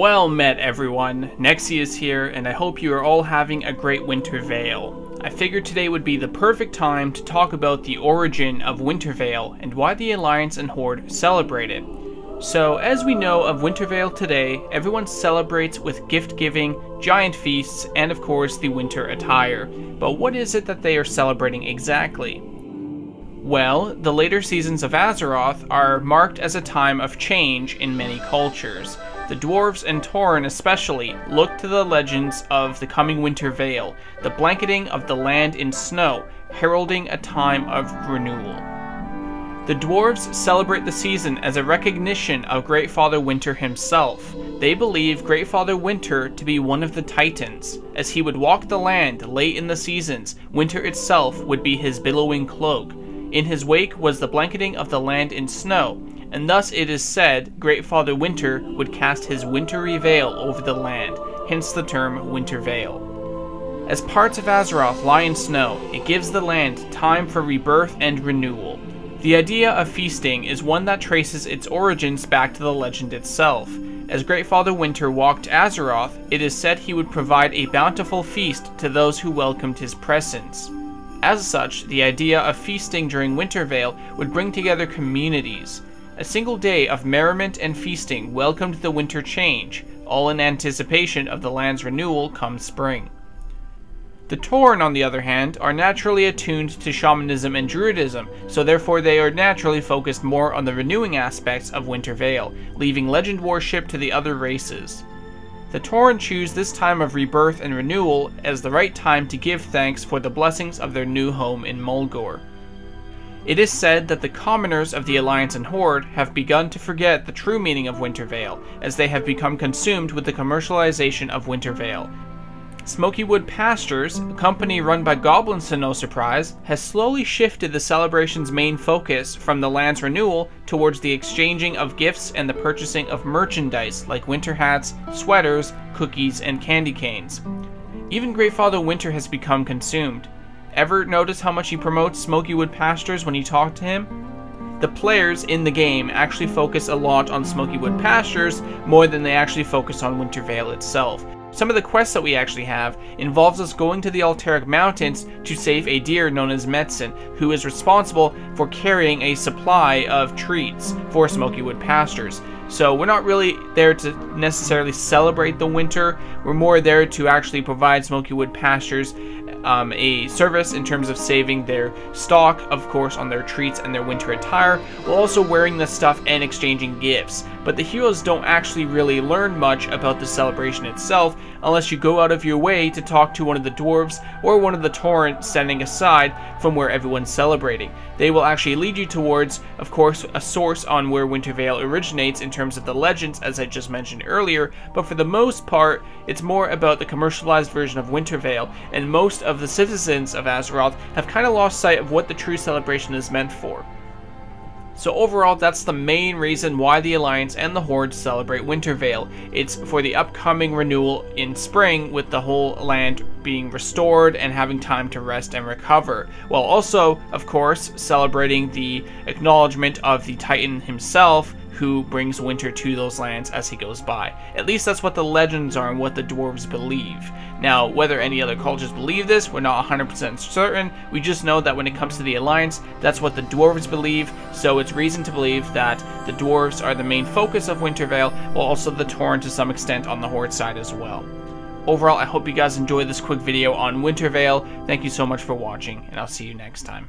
Well met, everyone. Nexius here, and I hope you are all having a great Winter Veil. I figured today would be the perfect time to talk about the origin of Winter Veil and why the Alliance and Horde celebrate it. So, as we know of Winter Veil today, everyone celebrates with gift-giving, giant feasts, and of course the winter attire. But what is it that they are celebrating exactly? Well, the later seasons of Azeroth are marked as a time of change in many cultures. The dwarves and Tauren especially look to the legends of the coming Winter Veil, the blanketing of the land in snow, heralding a time of renewal. The dwarves celebrate the season as a recognition of Greatfather Winter himself. They believe Greatfather Winter to be one of the Titans. As he would walk the land late in the seasons, winter itself would be his billowing cloak. In his wake was the blanketing of the land in snow, and thus it is said Greatfather Winter would cast his wintry veil over the land, hence the term Winter Veil. As parts of Azeroth lie in snow, it gives the land time for rebirth and renewal. The idea of feasting is one that traces its origins back to the legend itself. As Greatfather Winter walked Azeroth, it is said he would provide a bountiful feast to those who welcomed his presence. As such, the idea of feasting during Winter Veil would bring together communities. A single day of merriment and feasting welcomed the winter change, all in anticipation of the land's renewal come spring. The Tauren, on the other hand, are naturally attuned to shamanism and druidism, so therefore they are naturally focused more on the renewing aspects of Winter Veil, leaving legend worship to the other races. The Tauren choose this time of rebirth and renewal as the right time to give thanks for the blessings of their new home in Mulgore. It is said that the commoners of the Alliance and Horde have begun to forget the true meaning of Winter Veil, as they have become consumed with the commercialization of Winter Veil. Smokywood Pastures, a company run by goblins to no surprise, has slowly shifted the celebration's main focus from the land's renewal towards the exchanging of gifts and the purchasing of merchandise like winter hats, sweaters, cookies, and candy canes. Even Greatfather Winter has become consumed. Ever notice how much he promotes Smokywood Pastures when you talk to him? The players in the game actually focus a lot on Smokywood Pastures more than they actually focus on Winter Veil itself. Some of the quests that we actually have involves us going to the Alterac Mountains to save a deer known as Metzen, who is responsible for carrying a supply of treats for Smokywood Pastures. So we're not really there to necessarily celebrate the winter, we're more there to actually provide Smokywood Pastures a service in terms of saving their stock, of course, on their treats and their winter attire, while also wearing the stuff and exchanging gifts. But the heroes don't actually really learn much about the celebration itself unless you go out of your way to talk to one of the dwarves or one of the Tauren standing aside from where everyone's celebrating. They will actually lead you towards, of course, a source on where Winter Veil originates in terms of the legends, as I just mentioned earlier, but for the most part, it's more about the commercialized version of Winter Veil, and most of the citizens of Azeroth have kind of lost sight of what the true celebration is meant for. So overall, that's the main reason why the Alliance and the Horde celebrate Winter Veil. It's for the upcoming renewal in spring, with the whole land being restored and having time to rest and recover, while also, of course, celebrating the acknowledgement of the Titan himself, who brings winter to those lands as he goes by. At least that's what the legends are and what the dwarves believe. Now, whether any other cultures believe this, we're not 100% certain. We just know that when it comes to the Alliance, that's what the dwarves believe, so it's reason to believe that the dwarves are the main focus of Winter Veil, while also the Tauren to some extent on the Horde side as well. Overall, I hope you guys enjoyed this quick video on Winter Veil. Thank you so much for watching, and I'll see you next time.